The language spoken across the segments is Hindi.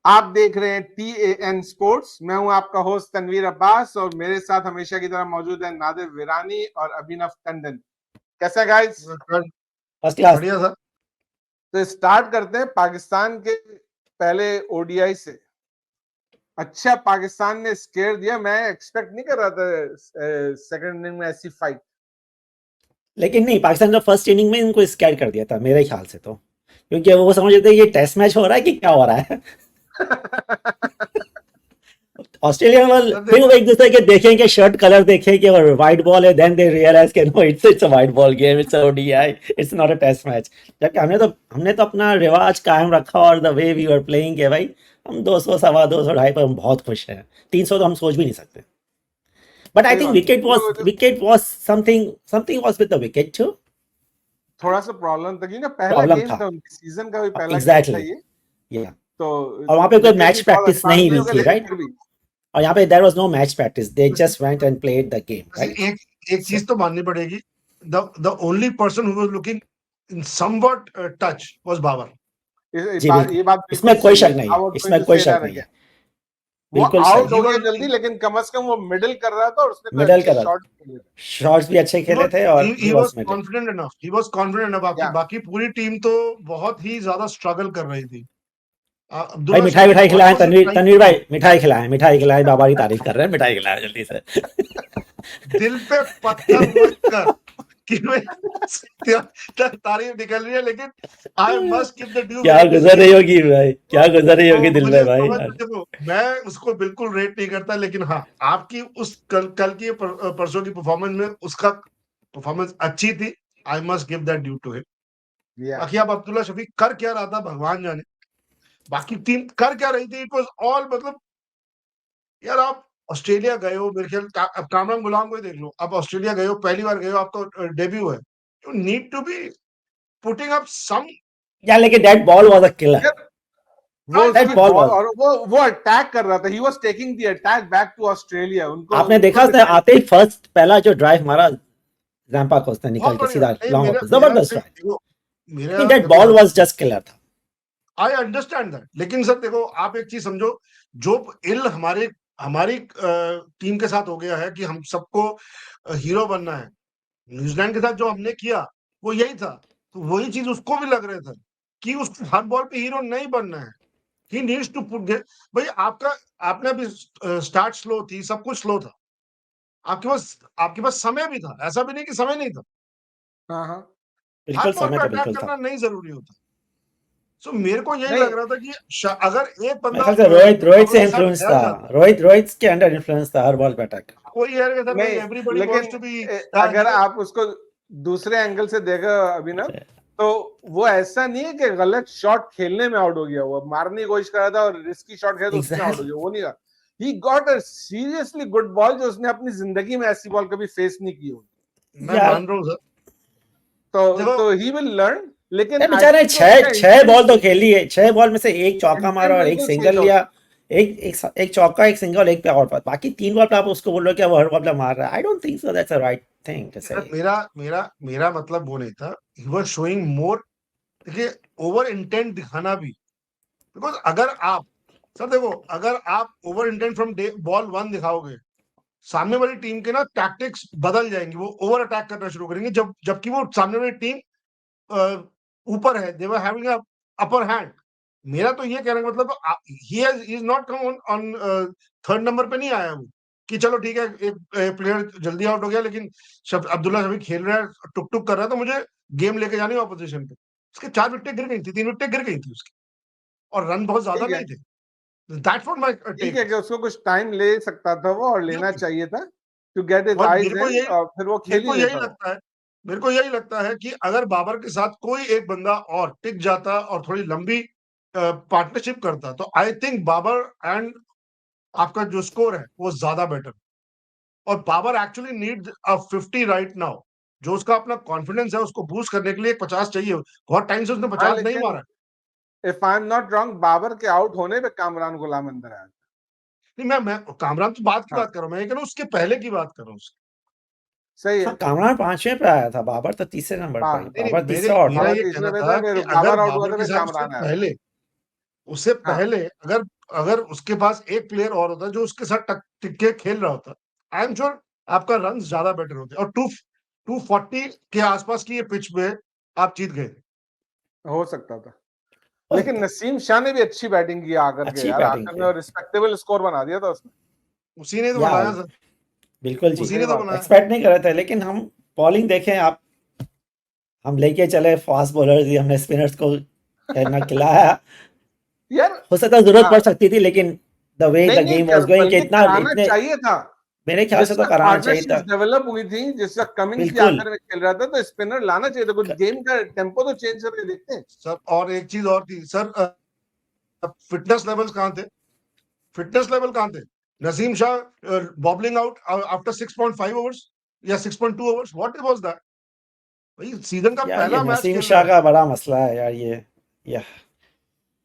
आप देख रहे हैं TAN स्पोर्ट्स। मैं हूं आपका होस्ट तनवीर अब्बास और मेरे साथ हमेशा की तरह मौजूद है नादिर विरानी और अभिनव टंडन। कैसा है गाइस? First class. बढ़िया सर। तो स्टार्ट करते हैं पाकिस्तान के पहले ODI से। अच्छा, पाकिस्तान ने स्केयर दिया। मैं एक्सपेक्ट नहीं कर रहा था सेकंड इनिंग में ऐसी फाइट। लेकिन नहीं, पाकिस्तान का फर्स्ट इनिंग में इनको स्कैर कर दिया था मेरे ख्याल से, तो क्योंकि वो समझ रहे थे ये टेस्ट मैच हो रहा है कि क्या हो रहा है। ऑस्ट्रेलिया में फिर वो एक दूसरे के देखेंगे, शर्ट कलर देखेंगे और व्हाइट बॉल है, देन दे रियलाइज कि no, it's a white ball game, it's a ODI, it's not a test match. जबकि हमने तो अपना रिवाज कायम रखा और the way we are playing के भाई हम 200, सवा 200, 250 पर हम बहुत खुश हैं। 300 तो हम सोच भी नहीं सकते। But I think wicket was something was with the wicket too. थोड़ा सा प्रॉब्लम था कि ना पहला प्रॉब्लम गेम था, था उनकी, सीजन का भी पहला गेम एग्जैक्टली था ये। या तो और वहाँ पे कोई wicket मैच भी बहुत प्रैक्टिस आसान नहीं हुई होगा, थी, लेकिन राइट? फिर भी और यहाँ पे there was no match practice, they just went and played the game, right? एक चीज तो माननी पड़ेगी, the only person who was looking in somewhat touch was Babar. जी बिल्कुल, ये बात बिल्कुल इसमें कोई सही शक है। नहीं है, I was इसमें going to कोई say शक that नहीं है, again. वो बिल्कुल आउट सही। हो गया जल्दी, लेकिन कम से कम वो मिडिल कर रहा था और उसने कोई मिडल अच्छे का शॉट खेले थे। शॉट्स भी अच्छे खेले थे और he he was was middle. Confident enough, he was confident enough. या बाकी पूरी टीम तो बहुत ही ज्यादा स्ट्रगल कर रही थी। भाई अब्दुल्ला मिठाई शफीक मिठाई व्हाट खिलाएं, was he trying Tanveer to भाई डू? मिठाई खिलाएं, बाबा की तारीफ कर रहे हैं, मिठाई खिलाएं जल्दी से। दिल पे पत्थर रख कर कि मैं तारीफ निकल रही है, लेकिन आई मस्ट गिव द ड्यू क्या वेयर इट इज गुजर रही ड्यू। होगी भाई, क्या गुजर रही होगी तो दिल मुझे में भाई समझ में, यार। देखो मैं उसको बिल्कुल रेट नहीं करता, लेकिन हाँ, आपकी उस कल की परसों की परफॉर्मेंस में उसका परफॉर्मेंस अच्छी थी। I must give that due to him. या बाकी आप अब्दुल्ला शफीक कर क्या रहा था भगवान जाने, बाकी टीम कर क्या रही थी, इट वाज ऑल, मतलब यार आप ऑस्ट्रेलिया गए हो, मेरे ख्याल अब कामरान गुलाम को ही देख लो, आप ऑस्ट्रेलिया गए हो, पहली बार गए हो, आपका डेब्यू है, you need to be putting up some. या लेकिन that ball was a killer, वो दैट उसकी बॉल बॉल, वाज, और वो अटैक कर रहा था। He was taking the attack back to Australia. उनको आपने उनको देखा था डिफेंड। आते ही फर्स्ट पहला जो ड्राइव मारा रैम्पा को, उसने निकल बहुत के बढ़िया। सीधा नहीं, लॉन्ग मेरा ऑफ, मेरा जबरदस्त ड्राइव। देखो, आई मेरा मीन दैट देखो ball her was just killer था। आई अंडरस्टैंड दैट, लेकिन सर देखो, आप एक चीज समझो, जो इल हमारे हमारी टीम के साथ हो गया है कि हम सबको हीरो बनना है, न्यूजीलैंड के साथ जो हमने किया वो यही था, तो वही चीज उसको भी लग रहे थे कि उसको हर बॉल पे हीरो नहीं बनना है। ही नीड्स टू पुट, भाई आपका, आपने अभी स्टार्ट स्लो थी, सब कुछ स्लो था, आपके पास समय भी था, ऐसा भी नहीं कि समय नहीं था। हाँ हाँ, हर बिल्कुल बॉल समय पे तो अटैक बिल्कुल था। करना नहीं जरूरी होता। सो मेरे को यही नहीं लग रहा था कि अगर एक मेरे बंदा ख्याल से रोहित बाबर से के साथ इन्फ्लुएंस ठहर था, जाता, रोहित के अंडर इन्फ्लुएंस था हर बॉल पे अटैक। कोई यार कि सर भाई नहीं, एवरीबॉडी वांट्स लेकिन टू बी अगर हीरो। आप उसको दूसरे एंगल से देखो अभिनव, तो वो ऐसा नहीं है कि गलत शॉट खेलने में आउट हो गया। वो मारने की कोशिश कर रहा था और रिस्की शॉट खेला तो उसमें आउट हो गया, वो नहीं था। He got a seriously good ball, जो उसने अपनी जिंदगी में ऐसी बॉल कभी फेस नहीं की होगी। मैं यार मान रहा हूँ सर। तो ही विल लर्न। लेकिन आई बेचारे थिंक छह बॉल तो खेली है, 6 बॉल में से एक चौका इंटेंट मारा और एक बिल्कुल सही सिंगल था लिया, उसका। एक चौका, एक सिंगल, एक पे आउट। बाकी 3 बॉल पे आप उसको बोल रहे हो कि वो हर बॉल पे मार रहा है। I don't think so that's a right thing to say. मेरा मेरा मेरा मतलब वो नहीं था, ही वाज शोइंग मोर, देखिए, ओवर इंटेंट दिखाना भी, बिकॉज अगर आप, सर देखो, अगर आप over intent from ball one दिखाओगे, सामने वाली टीम के ना टैक्टिक्स बदल जाएंगी, वो ओवर अटैक करना शुरू करेंगे, जबकि वो सामने वाली टीम ऊपर है, दे were having a upper hand. मेरा तो ये कहने का मतलब, he is not come on third number पे नहीं आया वो, कि चलो ठीक है एक प्लेयर जल्दी आउट हो गया, लेकिन अब्दुल्ला शफीक खेल रहा है, टुक टुक कर रहा है, तो मुझे गेम लेके जानी है ऑपोजिशन पे। उसके 4 विकेटें गिर गई थी, 3 विकेटें गिर गई थी उसकी, और रन बहुत ज्यादा ठीक है, नहीं थे। दैट्स व्हाट माय ठीक टेक है कि इज। उसको कुछ टाइम ले सकता था वो, और लेना बिल्कुल। चाहिए था टू गेट हिज और आईज इन, और फिर वो मेरे खेल ही को यही लेता वो। लगता है मेरे को यही लगता है कि अगर बाबर के साथ कोई एक बंदा और टिक जाता और थोड़ी लंबी पार्टनरशिप करता, तो आई थिंक बाबर एंड आपका जो स्कोर है वो ज्यादा बेटर। और Babar actually need a 50 right now, जो उसका अपना कॉन्फिडेंस है उसको बूस्ट करने के लिए एक 50 चाहिए, बहुत टाइम से उसने हाँ, 50 नहीं लेकिन मारा। If I am not wrong, Babar के आउट होने पे कामरान गुलाम अंदर आया। नहीं, मैं कामरान तो बात की हाँ, बात कर रहा हूँ, मैं ये कह रहा हूँ उसके पहले की बात कर रहा हूँ। सही हाँ, है। कामरान 5वें पे आया था, बाबर तो तीसरे नंबर पे आई, हाँ, नहीं नहीं, बाबर मेरे तीसरा और था। मेरा बाबर ये तीसरे कहना पे था था, फिर कि अगर बाबर आउट हुआ बाबर था, के फिर साथ कामरान आया। उससे हाँ, पहले अगर अगर उसके पास एक प्लेयर और होता जो उसके साथ टिक के खेल रहा होता, आई एम श्योर आपका रन ज्यादा बेटर होते। और 240 के आसपास की ये पिच में आप जीत गए। हो सकता था, हो लेकिन सकता है। नसीम शाह ने भी अच्छी बैटिंग की आकर के अच्छी यार, बैटिंग आखिर की। में रिस्पेक्टेबल स्कोर बना दिया था उसने। उसी ने तो या बनाया सर, बिल्कुल जी, उसी सही ने तो बात है। बनाया। एक्सपेक्ट नहीं कर रहे थे, लेकिन हम बॉलिंग देखें आप, हम लेके चले फास्ट बॉलर्स ही, हमने स्पिनर्स को खेलना खिलाया। यार हो सकता है जरूरत हाँ, पड़ सकती थी, लेकिन द वे नहीं द नहीं गेम कर, वाज गोइंग कि बल्कि इतना कराना इतने, चाहिए था। मेरे ख्याल से जिस तो तक कराना चाहिए पार्टनरशिप था। डेवलप हुई थी, जिस तक कमिंस भी बिल्कुल। आखिर में खेल रहा था, तो स्पिनर लाना चाहिए था। कुछ गेम का टेम्पो तो चेंज करके देखते हैं। सर और एक चीज और थी सर, फिटनेस लेवल्स कहाँ थे? फिटनेस लेवल कहाँ थे? Naseem Shah boggling out after 6.5 overs या 6.2 ओवर्स, व्हाट वाज दैट? भाई सीजन का यार ये पहला मैच नसीम खेल रहे शाह हैं, का बड़ा मसला है यार ये, या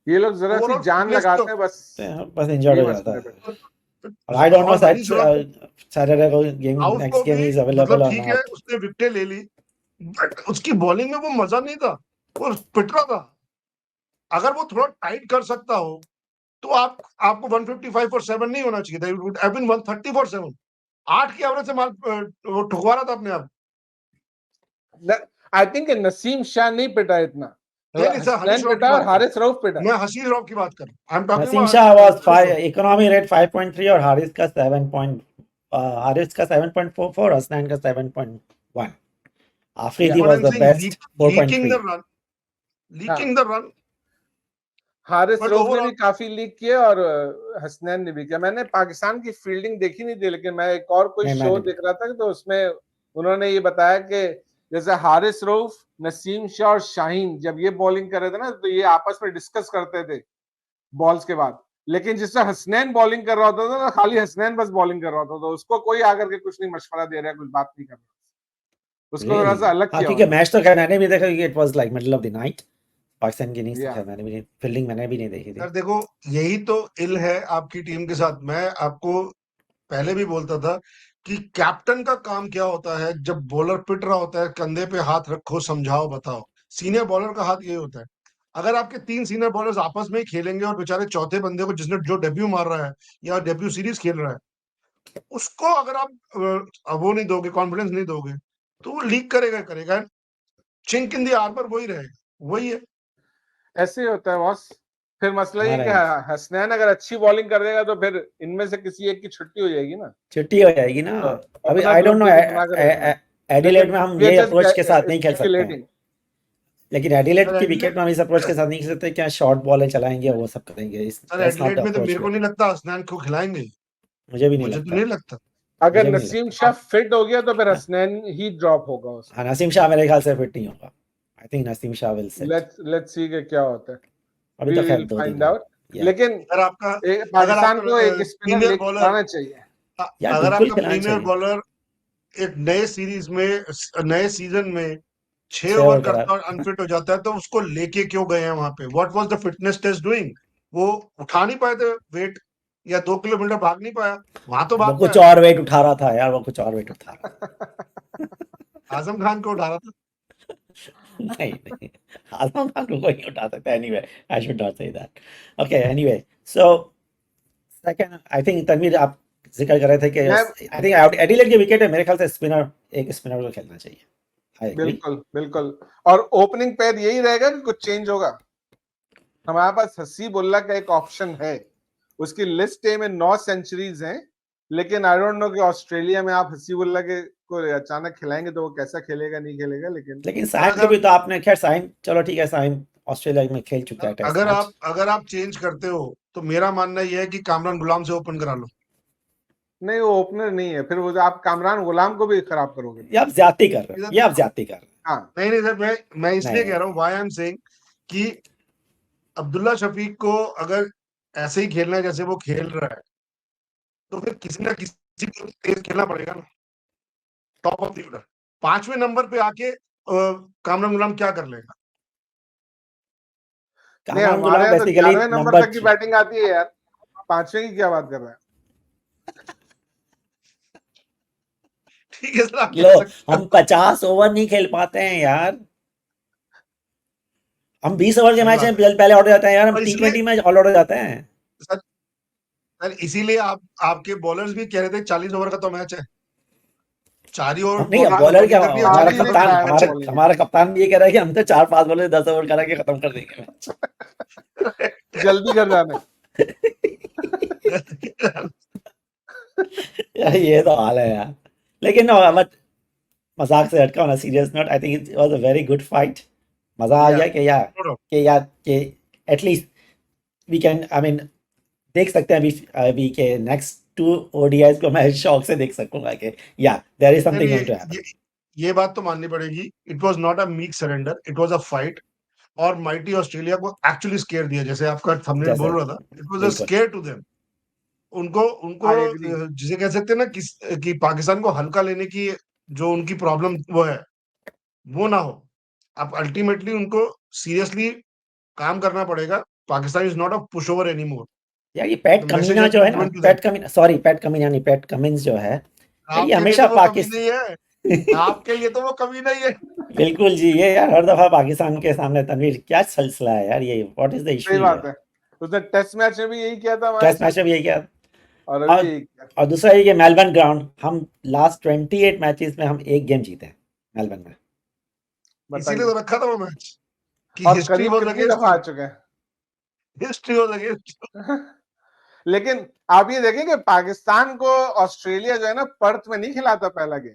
ये लोग जरा सी ओवरऑल जान फिटनेस लगाते हैं बस, बस इंजर्ड यही हो जाता मसला है। है। और आई डोंट नो और मैंने सुना सैटरडे को गेम, राउफ को नेक्स्ट गेम भी, इज मतलब अवेलेबल और ठीक है नॉट। उसने विकेटें ले ली, बट उसकी बॉलिंग में वो मजा नहीं था, वो पिट रहा था। अगर वो थोड़ा टाइट कर सकता हो तो आपको 155 फॉर 7 नहीं होना चाहिए था, it would have been 130 for 7। 8 की एवरेज से मार वो ठुकवा रहा था अपने आप। आई थिंक नसीम शाह नहीं पिटा इतना, नहीं सर, हनीश हसनैन राव की पिटा और बात कर हारिस रऊफ पिटा। मैं हसीर राव की बात कर रहा हूँ, I am talking Naseem about Shah was Hanish Rao. Economy rate 5.3 और हारिस का 7 पॉइंट, हारिस का 7.44, हसनैन का 7.1, या Afridi what I was um the saying, best leaking 4.3। The run, हाँ, leaking the run, Haris but Rauf ने भी ओवरऑल काफी लीक किया और हसनैन ने भी किया। मैंने पाकिस्तान की फील्डिंग देखी नहीं थी, लेकिन मैं एक और कोई नहीं शो मैंने भी। देख रहा था, तो उसमें उन्होंने ये बताया कि जैसे हारिस रऊफ, नसीम शाह और शाहीन जब ये बॉलिंग कर रहे थे ना, तो ये आपस में डिस्कस करते थे बॉल्स के बाद। लेकिन जिससे हसनैन बॉलिंग कर रहा होता था ना, खाली हसनैन बस बॉलिंग कर रहा होता था, उसको कोई आकर के कुछ नहीं मशवरा दे रहा है, कुछ बात नहीं कर रहा, उसको थोड़ा रियली? सा अलग हाँ किया क्योंकि उन्होंने। मैच तो खैर मैंने भी देखा, क्योंकि it was like middle of the night, Pakistan की इनिंग्स तो या खैर मैंने भी नहीं, फील्डिंग मैंने भी नहीं देखी थी। सर देखो, यही तो इल है आपकी टीम के साथ। मैं आपको पहले भी बोलता था कि कैप्टन का काम क्या होता है, जब बॉलर पिट रहा होता है कंधे पे हाथ रखो, समझाओ, बताओ। सीनियर बॉलर का हाथ ये होता है। अगर आपके 3 सीनियर बॉलर्स आपस में ही खेलेंगे और बेचारे चौथे बंदे को, जिसने जो डेब्यू मार रहा है या डेब्यू सीरीज खेल रहा है, उसको अगर आप वो नहीं दोगे, कॉन्फिडेंस नहीं दोगे, तो वो लीक करेगा करेगा। चिंक इन द आर्मर वही रहेगा, वही है। ऐसे ही होता है बॉस। फिर मसला ये है हमारा कि हसनैन अगर अच्छी बॉलिंग कर देगा, तो फिर इनमें से किसी एक की छुट्टी हो जाएगी ना, छुट्टी हो जाएगी ना। तो अभी अपना आई डोंट ग्रुप नो, भी तो बना के रखना है। एडिलेड लेकिन में हम वी आर ये जस्ट अप्रोच के साथ नहीं खेल सकते हैं, स्पेकुलेटिंग। लेकिन एडिलेड सर की विकेट एडिलेड में हम इस अप्रोच के साथ नहीं खेल सकते, क्या शॉर्ट बॉलें चलाएंगे वो सब करेंगे, sir that's not the Adelaide में तो अप्रोच मेरे वी को आर नहीं टेकिंग। लगता हसनैन को खिलाएंगे, मुझे भी नहीं मुझे तो लगता, नहीं लगता। अगर मुझे भी नहीं नसीम लगता। शाह फिट हो गया, तो फिर हसनैन ही ड्रॉप होगा उसमें। हाँ, नसीम शाह मेरे ख्याल से फिट नहीं होगा। I think Naseem Shah will sit. Let's see कि क्या होता है, अभी तो वी खैर विल 2 दिन फाइंड है। आउट। या लेकिन अगर आपका अगर पाकिस्तान को आपका एक स्पिनर प्रीमियर लेके बॉलर आना चाहिए। यार अगर बिल्कुल आपका खिलाना प्रीमियर चाहिए। बॉलर एक नए सीरीज में, नए सीजन में 6 6 ओवर ओवर करा। करता और अनफिट हो जाता है, तो उसको लेके क्यों गए हैं वहां पे? What was the fitness test doing? वो उठा नहीं पाए थे वेट, या 2 किलोमीटर भाग नहीं पाया? वहां तो वो भाग कुछ पाया। और वेट उठा रहा था यार, वो कुछ और वेट उठा रहा आजम खान को उठा रहा था। था। नहीं नहीं, आजम खान को कोई नहीं उठा सकता। Anyway, I should not say that. Okay, anyway, so second, I think Tanveer आप जिक्र कर रहे थे कि मैं आई थिंक एडिलेड की विकेट है, मेरे ख्याल से स्पिनर, एक स्पिनर को खेलना चाहिए। I agree. बिल्कुल बिल्कुल। और ओपनिंग पैर यही रहेगा कि कुछ चेंज होगा? हमारे पास हसीबुल्ला का एक ऑप्शन है, उसकी लिस्ट ए में 9 सेंचुरीज हैं, लेकिन आई डोंट नो कि ऑस्ट्रेलिया में आप हसीबुल्ला के को अचानक खिलाएंगे तो वो कैसा खेलेगा, नहीं खेलेगा। लेकिन लेकिन सर साइम को अगर भी तो आपने, खैर साइम चलो ठीक है, साइम ऑस्ट्रेलिया में खेल चुका है टेस्ट अगर मैच। आप अगर आप चेंज करते हो, तो मेरा मानना यह है कि कामरान गुलाम से ओपन करा लो। नहीं, वो ओपनर नहीं है, फिर वो आप कामरान गुलाम को भी खराब करोगे। ये आप ज्यादती कर रहे हो, इधर ये आप ज्यादती कर रहे हाँ, नहीं नहीं सर, मैं हो। इसलिए नहीं कह रहा हूँ, वाई आई एम सेइंग कि अब्दुल्ला शफीक को अगर ऐसे ही खेलना है जैसे वो खेल रहा है, तो फिर किसी ना किसी को तेज खेलना पड़ेगा ना, टॉप ऑफ द ऑर्डर। 5वें नंबर पे आके कामरान गुलाम क्या कर लेगा? नहीं कामरान हमारे गुलाम यहाँ तो बेसिकली 11वें नंबर नंबर तक की बैटिंग आती है यार, 5वें की क्या बात कर रहे हैं? ठीक है सर, आप लो, कह सकते हम हो। 50 ओवर नहीं खेल पाते हैं यार, हम 20 ओवर के सही मैच बात में है, पहले आउट हो जाते हैं यार, हम और इसलिए T20 में ऑल आउट हो जाते हैं। सर सर इसीलिए आपके बॉलर्स भी कह रहे थे 40 ओवर का तो मैच है, 4 ही ओवर नहीं, अब bowling बॉलर क्या, करनी है, हमारा 40 नहीं कप्तान, करनी हमारा है। हमारा कप्तान भी ये कह रहा है कि हम तो 4-5 बॉलर 10 ओवर करा के खत्म कर देंगे मैच। जल्दी कर जाना यार ये तो हाल है यार। लेकिन नो, मजाक से हटका, on a serious note, I think it was a very good fight. मजा आ गया कि at least we can, I mean, देख सकते हैं अभी, अभी के नेक्स्ट 2 ओडीआईज को मैं शौक से देख सकूंगा कि या there is something going to happen. ये बात तो माननी पड़ेगी, it was not a meek surrender, it was a fight. और माइटी ऑस्ट्रेलिया को एक्चुअली स्केयर दिया, जैसे आपका थंबनेल जैसे बोल रहा था, इट वाज अ बिल्कुल स्केयर टू देम। उनको उनको आई एग्री जिसे कह सकते हैं ना कि पाकिस्तान को हल्का लेने की जो उनकी प्रॉब्लम वो है, वो ना हो। अब अल्टीमेटली उनको सीरियसली काम करना पड़ेगा। Pakistan is not a push over any more. यार ये पैट द मैसेज कमीना हैज जो बीन है ना, गिवन टू देम। पैट कमीना, सॉरी पैट कमीना नहीं, पैट कमिंस जो है, यार ये आपके लिए हमेशा तो वो कमी नहीं है, आपके लिए तो वो कमी नहीं है। बिल्कुल जी, ये यार हर दफा पाकिस्तान के सामने, तनवीर क्या सिलसिला है यार, ये व्हाट इज द इशू सही बात हियर? है उसने टेस्ट मैच में भी यही किया था हमारे टेस्ट साथ मैच में यही क्या, और अभी और यही किया और दूसरा ये कि मेलबर्न ग्राउंड, हम लास्ट 28 मैचेस में हम एक गेम जीते हैं मेलबर्न में। इसीलिए बताइए तो रखा था वो मैच कि और हिस्ट्री करीब वाज कितनी अगेंस्ट दफा आ यू, चुके हैं हिस्ट्री वाज अगेंस्ट। लेकिन आप ये देखें कि पाकिस्तान को ऑस्ट्रेलिया जो है ना पर्थ में नहीं खिलाता पहला गेम।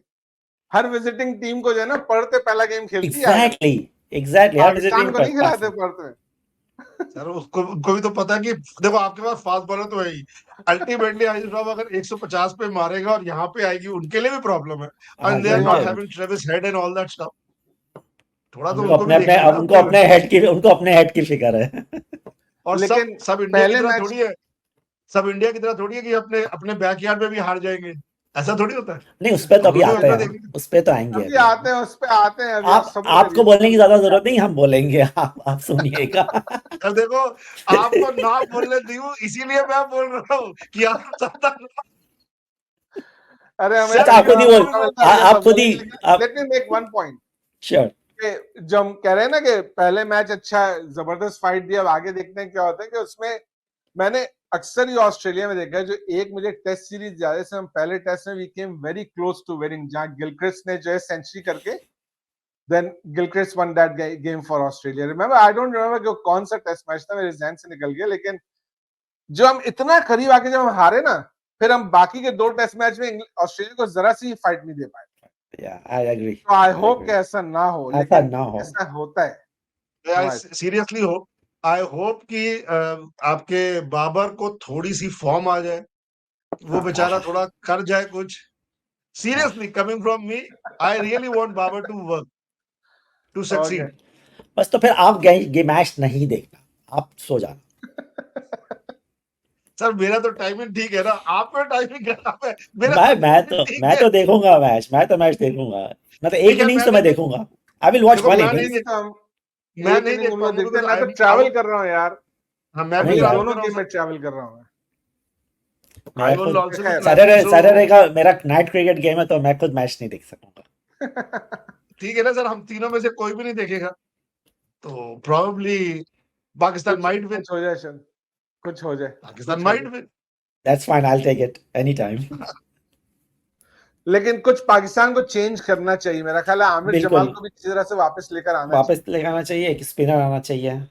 हर विजिटिंग टीम को जो है ना पर्थ पे पहला गेम खेलती है आगे, एग्जैक्टली हर पाकिस्तान विजिटिंग को नहीं खिलाते पर्थ में सर उसको उनको भी तो पता है कि देखो आपके पास फास्ट बॉलर तो है ही, अल्टीमेटली आयुष राव अगर 150 पे मारेगा और यहाँ पे आएगी, उनके लिए भी प्रॉब्लम है। एंड दे आर सही नॉट बात है having Travis head and all that stuff. थोड़ा तो उनको उनको भी अपने अपने देखना है ना उनको अपने अपने हेड की, उनको अपने हेड की फिक्र है। और सब लेकिन सब इंडिया की पहले तरह मैच थोड़ी है, सब इंडिया की तरह थोड़ी है कि अपने अपने बैकयार्ड में भी हार जाएंगे, ऐसा थोड़ी होता है। नहीं, उस पे तो अभी हमें भी आते अपना हैं, देखना। उस पे तो आएंगे अभी अभी हम। आते हैं उस पे आते हैं अभी आप आप सब्र आपको करिए बोलने की ज्यादा जरूरत नहीं, हम बोलेंगे, आप सुनिएगा। सर देखो, आपको ना बोलने दूं इसीलिए मैं बोल रहा हूँ कि आप ज्यादा अरे हमें अच्छा, सेल्फ आप खुद ही तकरीबन बोल, डिफेंस मौका में मिलता है ये आप सब खुद ही, बोलेंगे लेकिन आप let me make one point sure. कि जो हम कह रहे हैं ना कि पहले मैच अच्छा जबरदस्त फाइट दिया, अब आगे देखते हैं क्या होता है कि उसमें मैंने अक्सर ही ऑस्ट्रेलिया में देखा है जो एक मुझे टेस्ट सीरीज ज्यादा से हम पहले टेस्ट में we came very close to winning, जहां गिलक्रिस्ट ने जो है सेंचुरी करके then Gilchrist won that game for Australia. Remember I don't remember कि कौन सा टेस्ट मैच था, मेरे ध्यान से निकल गया, लेकिन जो हम इतना करीब आके जब हम हारे ना, फिर हम बाकी के 2 टेस्ट मैच में ऑस्ट्रेलिया को जरा सी फाइट नहीं दे पाए। या आई एग्री, तो आई आई होप कि एग्री, ऐसा ना हो, ऐसा लेकिन ना हो। ऐसा होता है आई हमारे सीरियसली होप, आई होप कि आपके बाबर को थोड़ी सी फॉर्म आ जाए, वो बेचारा थोड़ा कर जाए कुछ। Seriously coming from me, I really want Babar to work, to okay succeed. बस तो फिर आप मैच नहीं देखना, आप सो जाना। सर मेरा तो टाइमिंग ठीक है ना, आपका टाइमिंग खराब है, मेरा मैं मैं टाइमिंग तो ठीक मैं है। तो देखूंगा मैच, मैं तो मैच देखूंगा, मैं तो एक ठीक है, इनिंग्स मैं तो नहीं मैं देख, देखूंगा। आई विल वॉच देखो वन मैं नहीं इनिंग्स। देख, तो हम मैं एक नहीं इनिंग देख हम लोग पाऊंगा देखते हैं, बिकॉज मैं आई तो आई ट्रैवल कर रहा हूँ यार, हाँ मैं भी अभी नहीं यार, ट्रैवल कर दोनों रहा हूँ गेम सर, में ट्रैवल कर रहा हूँ आई मैं विल खुद आल्सो बी खैर ट्रैवलिंग, सैटरडे सो सैटरडे का मेरा नाइट क्रिकेट गेम है, तो मैं खुद मैच नहीं देख सकूंगा। ठीक है ना सर, हम तीनों में से कोई भी नहीं देखेगा, तो प्रोबेबली पाकिस्तान कुछ माइट विन, कुछ हो जाए शन, कुछ हो जाए, पाकिस्तान कुछ हो माइट जाए, win. That's fine, I will take it any time. लेकिन कुछ पाकिस्तान को चेंज करना चाहिए। मेरा ख्याल है आमिर जमाल बिल्कुल, को भी किसी तरह से वापस लेकर आना वापस चाहिए। लेके आना चाहिए, एक स्पिनर आना चाहिए। We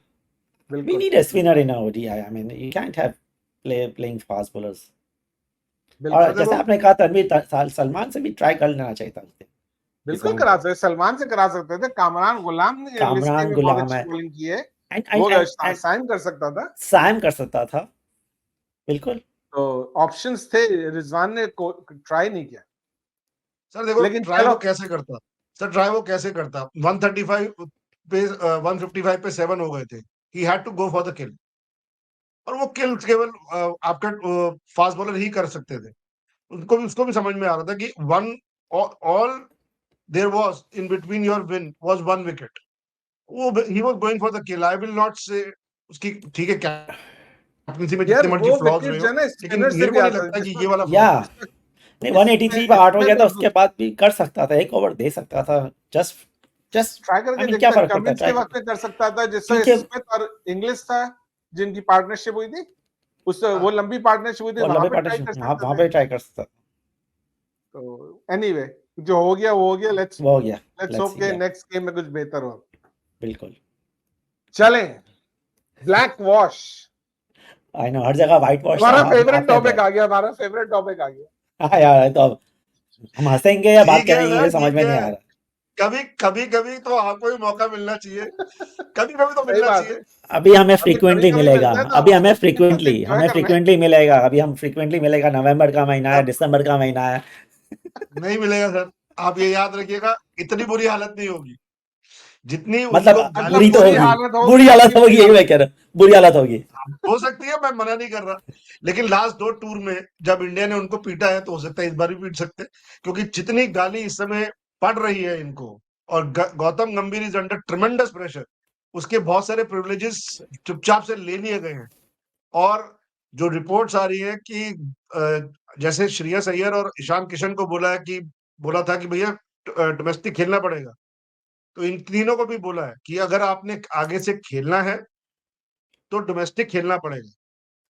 बिल्कुल need a spinner in a ODI. I mean, you can't have playing fast bowlers. और सर बिल्कुल जैसे देखो, आपने कहा, तनवीर सलमान से भी ट्राई कर लेना चाहिए था उस दिन, बिल्कुल किसान करा को। सकते, सलमान से करा सकते थे। कामरान गुलाम ने लिस्ट ए कामरान में बहुत गुलाम अच्छी है, बॉलिंग की है, एंड एंड वो एंड एंड साइन कर सकता था। सैम कर सकता था, बिल्कुल। तो ऑप्शंस थे, रिजवान ने ट्राई नहीं किया, सर देखो लेकिन ट्राई चलो वो कैसे करता, सर ट्राई वो कैसे करता, 135 पे 155 पे 7 हो गए थे, he had to go for the kill, और वो किल केवल आपका फास्ट बॉलर ही कर सकते थे। उनको भी उसको भी समझ में आ रहा था कि one all there was in between your win was 1 wicket, वो he was going for the kill. I will not say उसकी, ठीक है कैप्टनसी में यार जितने मर्जी वो फ्लॉज विकेट रहे जो हो, है ना लेकिन स्पिनर से मेरे भी को नहीं आता है, लगता कि जिसमें ये वाला या फ्लॉ था। नहीं, इसमें 183 पे आउट हो इसमें गया था, तो उसके बाद भी कर सकता था, एक ओवर दे सकता था। जस्ट जस्ट ट्राई आई करके मीन, क्या देखते हैं। फर्क पड़ता है कमिंस के ट्राई, वक्त में कर सकता था, जिससे क्योंकि स्मिथ और इंग्लिश था जिनकी पार्टनरशिप हुई थी। उस वो लंबी पार्टनरशिप हुई थी, और वहां लंबे पे ट्राई कर पार्टनरशिप सकते वहां थे। पे ट्राई कर सकता था। तो एनीवे जो हो गया वो हो गया, लेट्स वो हो गया, होप see, के yeah, नेक्स्ट गेम में कुछ बेहतर हो। बिल्कुल। चलें, ब्लैक वॉश, आई नो हर जगह व्हाइट वॉश हमारा था, फेवरेट टॉपिक आ गया, हमारा फेवरेट टॉपिक आ गया। हाँ यार, तो अब हम हंसेंगे या बात ठीक है करेंगे सर, ये समझ ठीक में नहीं है। आ रहा। कभी कभी कभी तो आपको भी मौका मिलना चाहिए, कभी कभी तो सही मिलना बात चाहिए। है, अभी हमें अभी फ्रीक्वेंटली कभी-कभी मिलेगा, मिलता है तो अभी हमें उसको फ्रीक्वेंटली एंजॉय करना है। मिलेगा, अभी हम फ्रीक्वेंटली मिलेगा। नवंबर का महीना है, अब दिसंबर का महीना है। नहीं मिलेगा सर, आप ये याद रखिएगा, इतनी बुरी हालत नहीं होगी जितनी मतलब उनको गाली बुरी तो बुरी होगी, हालत होगी, बुरी हालत आपकी होगी, बुरी यही हालत। मैं कह रहा हूँ, बुरी हालत होगी। हो सकती है, मैं मना नहीं कर रहा, लेकिन लास्ट 2 टूर में जब इंडिया ने उनको पीटा है तो हो सकता है इस बार भी पीट सकते हैं, क्योंकि जितनी गाली इस समय पड़ रही है इनको, और गौतम गंभीर इज अंडर ट्रिमेंडस प्रेशर, उसके बहुत सारे प्रिविलेजेस चुपचाप से ले लिए गए हैं। और जो रिपोर्ट्स आ रही है कि जैसे श्रेयस अय्यर और ईशान किशन को बोला था कि भैया डोमेस्टिक खेलना पड़ेगा, तो इन तीनों को भी बोला है कि अगर आपने आगे से खेलना है तो डोमेस्टिक खेलना पड़ेगा।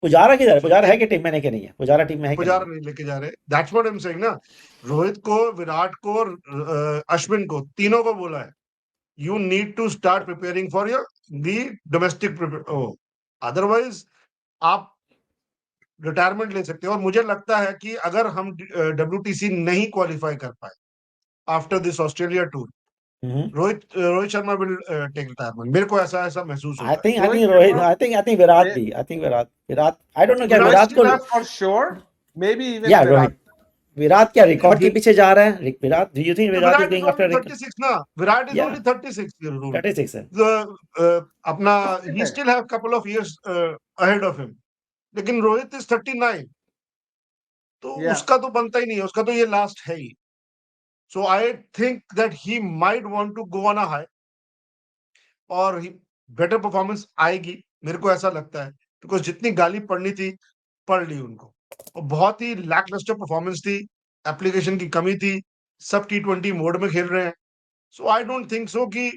पुजारा किधर है? सो पुजारा है कि टीम में नहीं, कि नहीं है? पुजारा टीम में है कि नहीं पुजारा है? नहीं लेके जा रहे, that's what I am saying ना। रोहित को, विराट को और अश्विन को, तीनों को बोला है you need to start preparing for your the domestic, otherwise आप रिटायरमेंट ले सकते हैं। और मुझे लगता है कि अगर हम WTC नहीं क्वालिफाई कर पाए after this Australia tour, hmm. Rohit Sharma will take retirement. मेरे को ऐसा महसूस आई होता think Rohit Rohit, Sharma I think Virat may- भी, विराट आई डोंट नो क्या विराट विराट को। Rohit for sure, maybe even या Virat. विराट क्या है। रिकॉर्ड के पीछे जा रहा है? Virat, do you think Virat is Virat is going only after 36 ना, विराट इज या ओनली 36 years old. 36 है? अपना Still ही है। Still have couple of years ahead of him, लेकिन रोहित इज 39, तो Yeah. उसका तो बनता ही नहीं है, उसका तो ये लास्ट है ही। So I think that he might want to go on a high, और बेटर परफॉर्मेंस आएगी, मेरे को ऐसा लगता है, बिकॉज जितनी गाली पड़नी थी पड़ ली उनको, और बहुत ही लैकलस्टर परफॉर्मेंस थी, एप्लीकेशन की कमी थी, सब T20 मोड में खेल रहे हैं। सो आई डोंट थिंक सो कि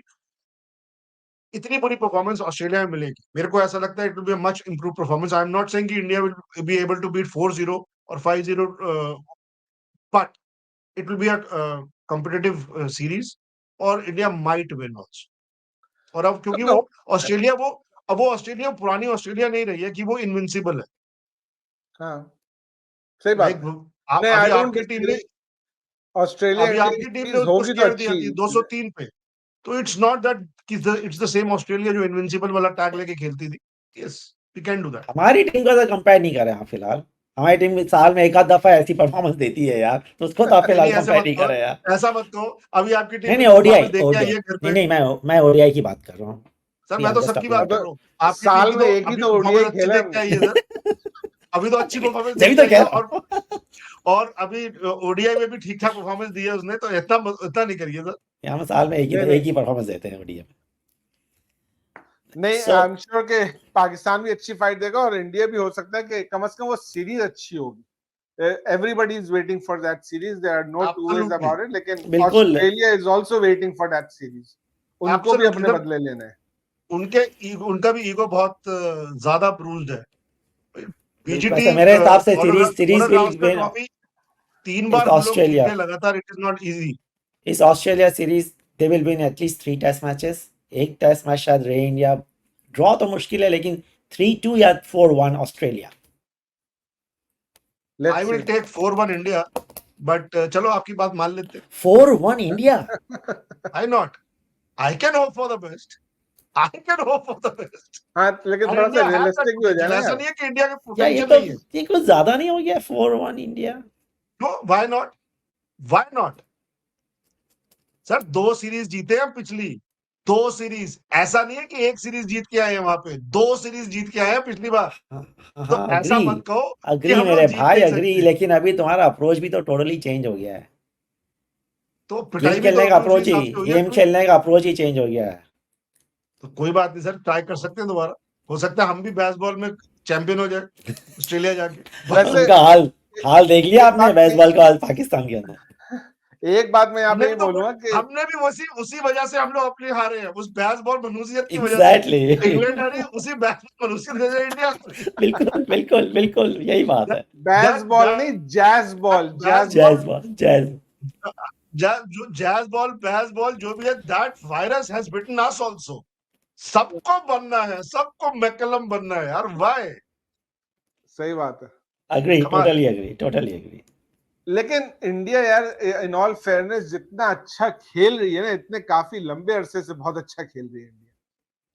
इतनी बुरी परफॉर्मेंस ऑस्ट्रेलिया में मिलेगी। मेरे को ऐसा लगता है it will be a much improve performance. I am not saying कि India will be able to beat 4-0 और 5-0, but it will be a competitive series, और इंडिया माइट विन आल्सो। और अब क्योंकि No. वो ऑस्ट्रेलिया पुरानी ऑस्ट्रेलिया नहीं रही है कि वो इनविंसिबल है। हाँ, सही बात लाइक है। नहीं, अभी आई डोंट आपकी टीम ने डिसएग्री। ऑस्ट्रेलिया अभी इंडिया की आपकी टीम ने सीरीज उसको होगी तो स्केयर दिया अच्छी। थी 203 पे, तो इट्स नॉट दैट कि इट्स द सेम ऑस्ट्रेलिया जो इनविंसिबल वाला टैग लेके खेलती थी। Yes, we can do that. हमारी टीम को तो कंपेयर नहीं करें आप फिलहाल। हमारी टीम साल में एक आध दफा ऐसी परफॉर्मेंस देती है यार, तो उसको तो आप नहीं फिलहाल नहीं, कंपेयर नहीं करें यार। ऐसा मत कहो। अभी आपकी टीम नहीं ने नहीं, जो ओडीआई परफॉर्मेंस दे के आई ओडीआई है घर नहीं पे, नहीं, मैं ओडीआई की बात कर रहा हूँ। सर We मैं are तो just सबकी talking बात कर अब रहा हूँ। आपकी टीम साल की में तो एक ही अभी तो परफॉर्मेंस ओडीआई अच्छी खेला देख के आई है हमने। सर, अभी तो अच्छी परफॉर्मेंस देख जब के तो आई कह है। रहा और हूँ। और अभी ओडीआई में भी ठीक ठाक परफॉर्मेंस दी है उसने, तो इतना नहीं करिए सर। हम साल में नहीं नहीं एक ही परफॉर्मेंस देते हैं ओडीआई में। नहीं, सो आई एम श्योर के पाकिस्तान भी अच्छी फाइट देगा और इंडिया भी हो सकता है कि कम से कम वो सीरीज अच्छी होगी। Everybody is waiting for that series. There are no two ways absolutely, about it. लेकिन बिल्कुल Australia is also waiting for that series. उनको भी एब्सोल्युटली अपने सर। बदले लेने हैं। उनका भी ईगो बहुत ज्यादा ब्रूज्ड है। बिल्कुल, बीजीटी ऐसे मेरे हिसाब से series Gordon will Gavaskar win trophy 3 इस बार हम लोग जीते ऑस्ट्रेलिया, हैं लगातार, इट इज नॉट इजी। इस Australia series they will win at least 3 test matches. एक टेस्ट मैच शायद रेन या ड्रॉ तो मुश्किल है, लेकिन 3-2 या 4-1 Australia. Let's I will see. Take 4-1 India, but चलो आपकी बात मान लेते हैं। 4-1 India. I not, I can hope for the best, I can hope for the best, हाँ, लेकिन एंड थोड़ा सा इंडिया हैज दैट रियलिस्टिक भी हो जाए पोटेंशियल। ना ऐसा यार। नहीं है कि इंडिया के क्या पोटेंशियल नहीं है। ये कुछ ज्यादा नहीं हो गया? 4-1 इंडिया। तो why not, why not sir. 2 series जीते हैं हम पिछली, 2 सीरीज। ऐसा नहीं है कि एक सीरीज जीत के आए हैं, वहां पे 2 सीरीज जीत के आए हैं पिछली बार। हाँ तो हाँ, ऐसा अग्री मत कहो कि अग्री हम मेरे लोग जीत भाई, नहीं अग्री, सकते। लेकिन अभी तुम्हारा अप्रोच भी तो टोटली चेंज हो गया है। तो गेम पिटाई भी तो खेलने का अप्रोच के अप्रोच ही हिसाब से हुई है गेम क्यों? खेलने का अप्रोच ही चेंज हो गया है। तो कोई बात नहीं सर, ट्राई कर सकते हैं दोबारा। हो सकता है हम भी बेसबॉल में चैंपियन हो जाए ऑस्ट्रेलिया जाके। वैसे उनका हाल हाल देख लिया एक आपने बात बेसबॉल का हाल पाकिस्तान के अंदर? एक बात मैं यहाँ पे ये हमने तो बोलूंगा कि हमने भी उसी वजह से हम लोग अपने हारे हैं, उस बैस बॉल मनूसियत की वजह से एग्जैक्टली इंग्लैंड हारी, उसी बैस बॉल मनूसियत की वजह से इंडिया हारी। बिल्कुल बिल्कुल बिल्कुल यही बात है। बैस बॉल that नहीं, jazz ball, baz jazz jazz ball jazz jazz ball, baz ball जो भी है, that virus has bitten us also. सबको बनना है, सबको मैकलम बनना है यार, व्हाई? सही बात है। अग्री, कमाल है। Totally agree. लेकिन इंडिया यार, इन ऑल फेयरनेस, जितना अच्छा खेल रही है ना, इतने काफी लंबे अरसे से बहुत अच्छा खेल रही है इंडिया,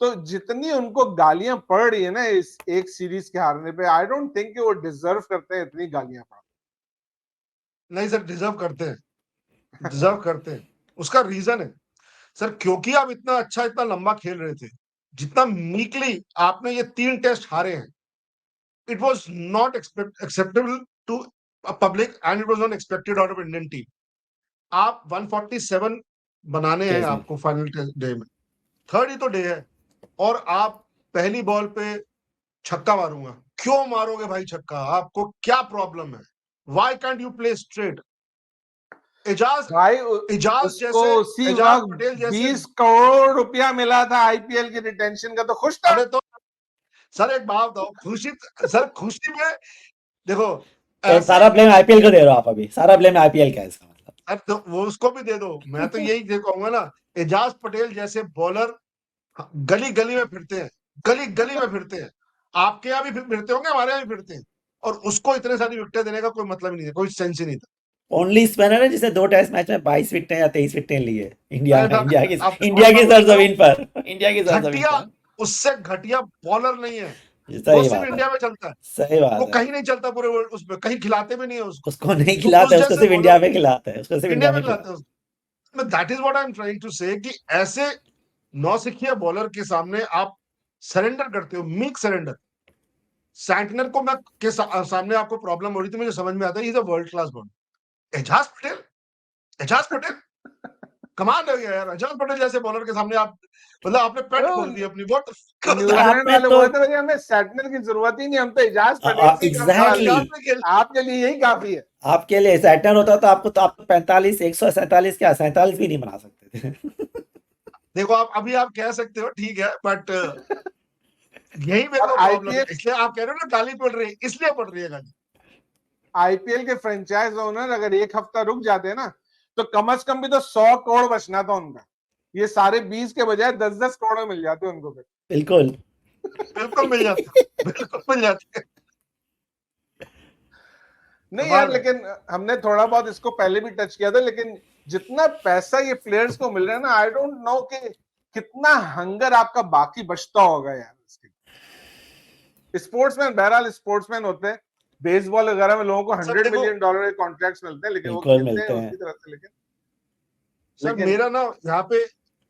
तो जितनी उनको गालियां पड़ रही है ना इस एक सीरीज के हारने पे, आई डोंट थिंक कि वो डिजर्व करते हैं इतनी गालियां पड़। नहीं सर, डिजर्व करते हैं। उसका रीजन है सर, क्योंकि आप इतना अच्छा, इतना लंबा खेल रहे थे, जितना मीकली आपने ये 3 टेस्ट हारे हैं, it was not acceptable to public and it was not expected out of Indian team. आप 147 बनाने हैं Yes, आपको फाइनल डे में, थर्ड ही तो डे है, और आप पहली बॉल पे छक्का मारूंगा। क्यों मारोगे भाई छक्का? आपको क्या प्रॉब्लम है? Why can't you play straight? Ajaz भाई उसको जैसे, उसी एजाज वक्त पटेल जैसे, 20 करोड़ रुपया मिला था आईपीएल की रिटेंशन का, तो खुश था। अरे तो सर एक बात बताओ, खुशी, सर खुशी में देखो तो ऐसे, सारा ब्लेम आईपीएल को दे रहे हो आप अभी, सारा ब्लेम आईपीएल का है इसका मतलब। अब तो वो उसको भी दे दो, मैं तो यही कहूंगा ना, एजाज पटेल जैसे बॉलर गली गली में फिरते हैं, गली गली में फिरते हैं, आपके यहाँ भी फिरते होंगे, हमारे यहाँ भी फिरते हैं, और उसको इतने सारी विकेट देने का कोई मतलब ही नहीं है, कोई सेंस ही नहीं था। ओनली स्पिनर है जिसे 2 टेस्ट मैच में 22 विकेटें या 23 विकेटें ली है इंडिया मैं में, इंडिया और की मैं बताऊं, सरजमीन पर, इंडिया की सरजमीन घटिया, पर। उससे घटिया बॉलर नहीं है। वो सही सिर्फ बात है, इंडिया में चलता है, सही वो बात है। कहीं नहीं चलता पूरे वर्ल्ड, उसमें कहीं खिलाते भी नहीं है उसको। उसको नहीं तो खिलाते, उस उसको जैसे सिर्फ इंडिया बॉलर में खिलाते हैं, उसको सिर्फ इंडिया इंडिया में में खिलाते खिलाते हैं उसको। That is what I am trying to say, कि ऐसे नौसिखिया बॉलर के सामने आप सरेंडर करते हो, मीक सरेंडर। सैंटनर को सामने आपको प्रॉब्लम हो रही थी, मुझे समझ में आता है, is a world class bowler. Ajaz Patel कमाल हो गया यार, एजाज पटेल जैसे बॉलर के सामने आप, मतलब आपने पेट खोल दी अपनी। बहुत न्यूजीलैंड आपने वाले तो बोले थे भाई हमें सैटनर की जरूरत ही नहीं, हम तो एजाज पटेल से ही काम चला एग्जैक्टली, लेंगे, एजाज ने खेल, आपके लिए यही काफी है। आपके लिए सैटर्न होता तो आपको 45 147 क्या 47 भी नहीं बना सकते थे। देखो आप अभी आप कह सकते हो ठीक है, बट यही मेरे और को प्रॉब्लम है, आईपीएल इसलिए आप कह रहे हो ना गाली पड़ रही है, इसलिए पड़ रही है गाली। आईपीएल के फ्रेंचाइज ओनर अगर एक हफ्ता रुक जाते ना, तो कम से कम भी तो 100 करोड़ बचना था उनका, ये सारे 20 के बजाय 10-10 करोड़ मिल जाते उनको फिर। बिल्कुल। बिल्कुल मिल जाते, बिल्कुल मिल जाते। नहीं यार, कमाल है। लेकिन हमने थोड़ा बहुत इसको पहले भी टच किया था, लेकिन जितना पैसा ये प्लेयर्स को मिल रहा है ना, आई डोंट नो कि कितना हंगर आपका बाकी बचता होगा यार इसके। स्पोर्ट्समैन, बहरहाल स्पोर्ट्समैन होते हैं, बेसबॉल वगैरह में लोगों को सर $100 देखो, मिलियन के कॉन्ट्रैक्ट्स मिलते हैं, लेकिन वो बिल्कुल खेलते हैं मिलते हैं। उसकी तरफ से। लेकिन सर लेकिन मेरा ना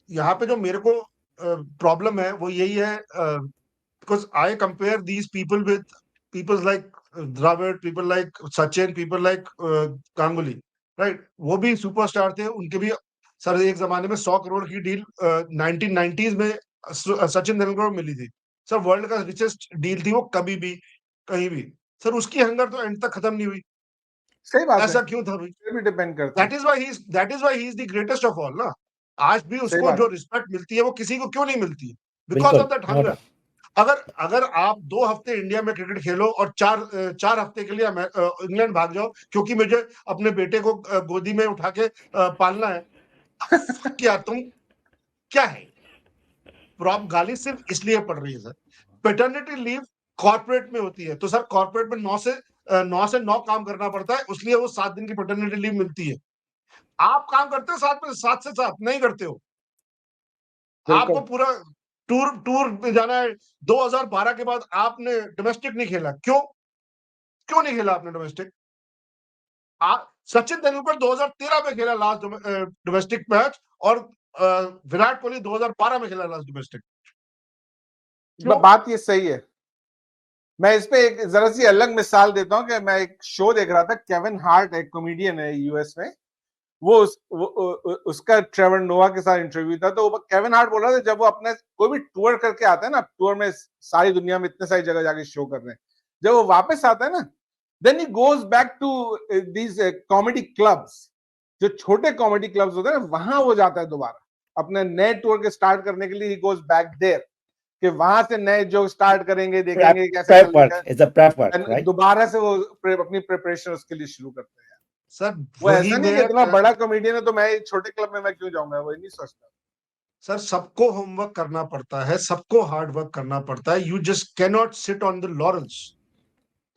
यहाँ पे जो मेरे को प्रॉब्लम है वो यही है, because I compare these people with peoples like Dravid, people like Sachin, people like Ganguly, right? वो भी सुपरस्टार थे, उनके भी सर एक जमाने में 100 करोड़ की डील 1990s में सचिन तेंदुलकर को मिली थी। सर वर्ल्ड का रिचेस्ट डील थी वो, कभी भी कहीं भी। सर उसकी हंगर तो एंड तक खत्म नहीं हुई, सही बात है, ऐसा क्यों था भाई? ये भी डिपेंड करता है। That is why he is the greatest of all ना। आज भी सही उसको बात जो है। रिस्पेक्ट मिलती है वो किसी को क्यों नहीं मिलती? बिकॉज बिल्कुल of that no hunger. Doubt. अगर अगर आप 2 हफ्ते इंडिया में क्रिकेट खेलो और 4 हफ्ते के लिए इंग्लैंड भाग जाओ क्योंकि मुझे अपने बेटे को गोदी में उठा के पालना है, क्या तुम, क्या है? प्रॉप गाली सिर्फ इसलिए पड़ रही है सर। पेटर्निटी लीव कॉर्पोरेट में होती है, तो सर कॉर्पोरेट में 9 से 9 काम करना पड़ता है, इसलिए वो 7 दिन की पेटर्निटी लीव मिलती है। आप काम करते हो 7 से 7 नहीं करते हो। आपको बिल्कुल। पूरा टूर टूर पे जाना है। 2012 के बाद आपने डोमेस्टिक नहीं खेला, क्यों? क्यों नहीं खेला आपने डोमेस्टिक? सचिन तेंदुलकर 2013 में खेला लास्ट डोमेस्टिक मैच, और विराट कोहली 2012 में खेला लास्ट डोमेस्टिक। क्यों? बात ये सही है। मैं इस पे एक जरा सी अलग मिसाल देता हूँ कि मैं एक शो देख रहा था, केविन हार्ट एक कॉमेडियन है यूएस में, उसका ट्रेवर नोआ के साथ इंटरव्यू था, तो केविन हार्ट बोल रहा था जब वो अपने कोई भी टूर करके आता है ना, टूर में सारी दुनिया में इतने सारी जगह जाके शो कर रहे हैं, जब वो वापस आता है ना, then he goes back to these comedy clubs जो छोटे कॉमेडी क्लब्स होते हैं वहां वो जाता है दोबारा अपने नए टूर के स्टार्ट करने के लिए, ही गोज बैक देयर, कि वहां से नए जो स्टार्ट करेंगे, देखेंगे कैसे prep work. It's a prep work, right? दोबारा से वो अपनी प्रिपरेशन उसके लिए शुरू करते हैं। सर वो वही ऐसा नहीं कि इतना बड़ा कॉमेडियन है तो मैं छोटे क्लब में मैं क्यों जाऊंगा, वो नहीं सोचता। सर सबको होमवर्क करना पड़ता है, सबको हार्ड वर्क करना पड़ता है। You just can not sit on the Lawrence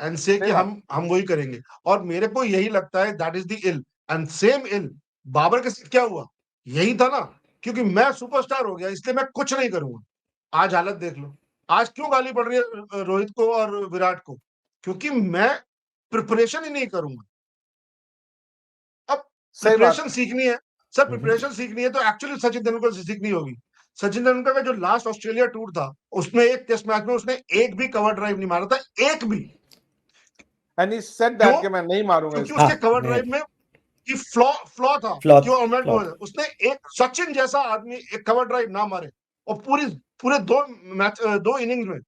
and से कि हम वही करेंगे। और मेरे को यही लगता है that is the ill, and same ill Babar के साथ क्या हुआ, यही था ना, क्योंकि मैं सुपरस्टार हो गया इसलिए मैं कुछ नहीं करूंगा। आज हालत देख लो, आज क्यों गाली पड़ रही है रोहित को और विराट को, क्योंकि मैं प्रिपरेशन ही नहीं करूंगा। अब प्रिपरेशन सीखनी है सर, प्रिपरेशन सीखनी है तो एक्चुअली सचिन तेंदुलकर से सीखनी होगी। सचिन तेंदुलकर का जो लास्ट ऑस्ट्रेलिया टूर था उसमें एक टेस्ट मैच में उसने एक भी कवर ड्राइव नहीं मारा था, एक भी। And he said that कि मैं नहीं मारूंगा, क्योंकि उसके कवर ड्राइव में कि फ्लॉ था कि उसने एक सचिन जैसा आदमी एक कवर ड्राइव ना मारे और पूरे दो इनिंग्स में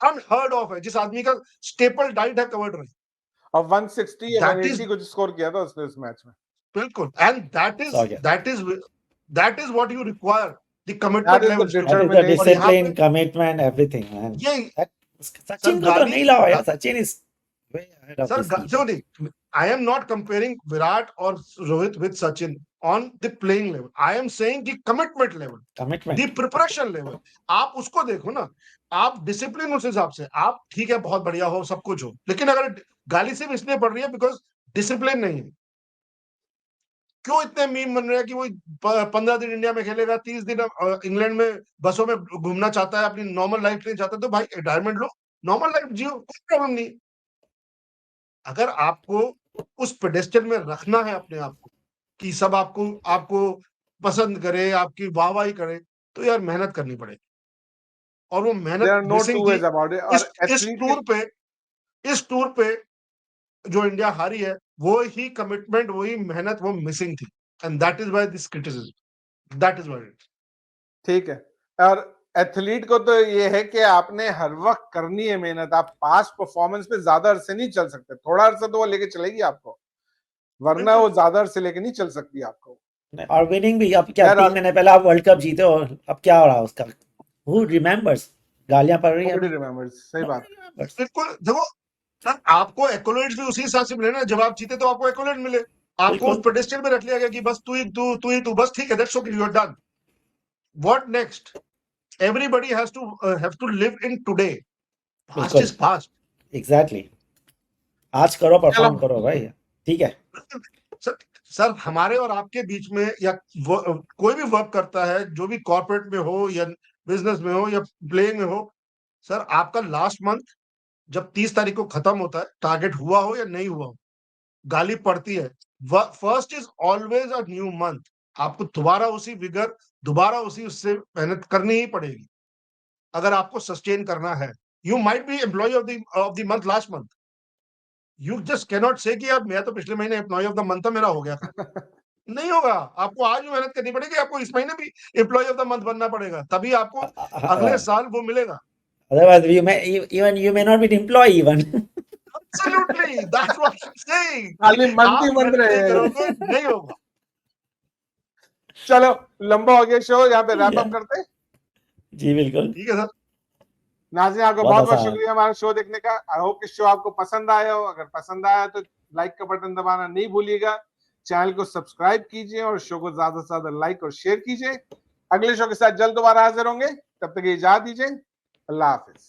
अनहर्ड ऑफ है, जिस आदमी का स्टेपल डाइट है कवर ड्राइव। और 160 या 180 कुछ स्कोर किया था उसने इस मैच में। बिल्कुल, and that is what you require, the commitment level, the discipline, commitment, everything, man. ये सचिन को तो नहीं लाओ यार, Sachin is way ahead of this league. Sir I am not comparing Virat or Rohit with Sachin on the playing level. I am saying the commitment level, the preparation level. आप उसको देखो ना, आप डिसिप्लिन उस हिसाब से, आप ठीक है बहुत बढ़िया हो सब कुछ हो, लेकिन अगर गाली सिर्फ इसलिए पड़ रही है बिकॉज डिसिप्लिन नहीं है। क्यों इतने मीम बन रहे हैं कि वो 15 दिन इंडिया में खेलेगा, 30 दिन इंग्लैंड में बसों में घूमना चाहता है, अपनी नॉर्मल लाइफ नहीं चाहता, तो भाई रिटायरमेंट लो, नॉर्मल लाइफ जियो, कोई प्रॉब्लम नहीं। अगर आपको उस पेडेस्टल में रखना है अपने आप को कि सब आपको पसंद करे, आपकी वाहवाही करे, तो यार मेहनत करनी पड़ेगी। और वो मेहनत मिसिंग थी इस टूर पे जो इंडिया हारी है, वो ही कमिटमेंट, वही मेहनत, वो मिसिंग थी, and that is why this criticism, that is why. ठीक है, और एथलीट को तो ये है कि आपने हर वक्त करनी है मेहनत, आप पास्ट परफॉर्मेंस पे ज्यादा अरसे नहीं चल सकते, थोड़ा अरसा तो वो लेके चलेगी आपको, वरना वो ज्यादा अरसे लेके नहीं चल सकती आपको। और विनिंग भी, अब क्या 3 महीने पहले आप वर्ल्ड कप जीते हो, अब क्या हो रहा है उसका, हु रिमेंबर्स, गालियां पड़ रही हैं, सही बात। बिल्कुल, देखो सर आपको एक्कोलेट्स भी उसी हिसाब से मिले ना, जब आप जीते तो आपको एक्कोलेट मिले, आपको उस पेडेस्टल में रख लिया गया कि बस तू बस, ठीक है, that's okay, you are done, what next? Everybody have to live in today, past is past. Exactly, आज करो, परफॉर्म करो भाई, ठीक है। सर हमारे और आपके बीच में, या कोई भी वर्क करता है, जो भी कॉर्पोरेट में हो या बिजनेस में हो या प्लेइंग में हो, सर आपका लास्ट मंथ जब 30 तारीख को खत्म होता है, टारगेट हुआ हो या नहीं हुआ हो, गाली पड़ती है, first is always a new month, आपको दोबारा उसी विगर, दोबारा उससे मेहनत करनी ही पड़ेगी अगर आपको सस्टेन करना है। You might be employ of the month last month, you just can not say कि यार मैं तो पिछले महीने एम्प्लॉय ऑफ द मंथ था, मेरा हो गया नहीं होगा, आपको आज भी मेहनत करनी पड़ेगी, आपको इस महीने भी एम्प्लॉय ऑफ द मंथ बनना पड़ेगा, तभी आपको अगले साल वो मिलेगा। Otherwise, you may not be an employee even. Absolutely, that's what I'm saying. खाली मंथ ही बन रहे हैं, नहीं होगा। चलो लंबा हो गया शो, यहाँ पे रैप अप करते हैं। जी बिल्कुल, ठीक है सर। नाज़रीन, आपको बहुत बहुत शुक्रिया हमारा शो देखने का। आई होप कि शो आपको पसंद आया हो, अगर पसंद आया तो लाइक का बटन दबाना नहीं भूलिएगा, चैनल को सब्सक्राइब कीजिए और शो को ज्यादा से ज्यादा लाइक और शेयर कीजिए। अगले शो के साथ जल्द दोबारा हाजिर होंगे, तब तक इजाजत दीजिए, अल्लाह हाफिज।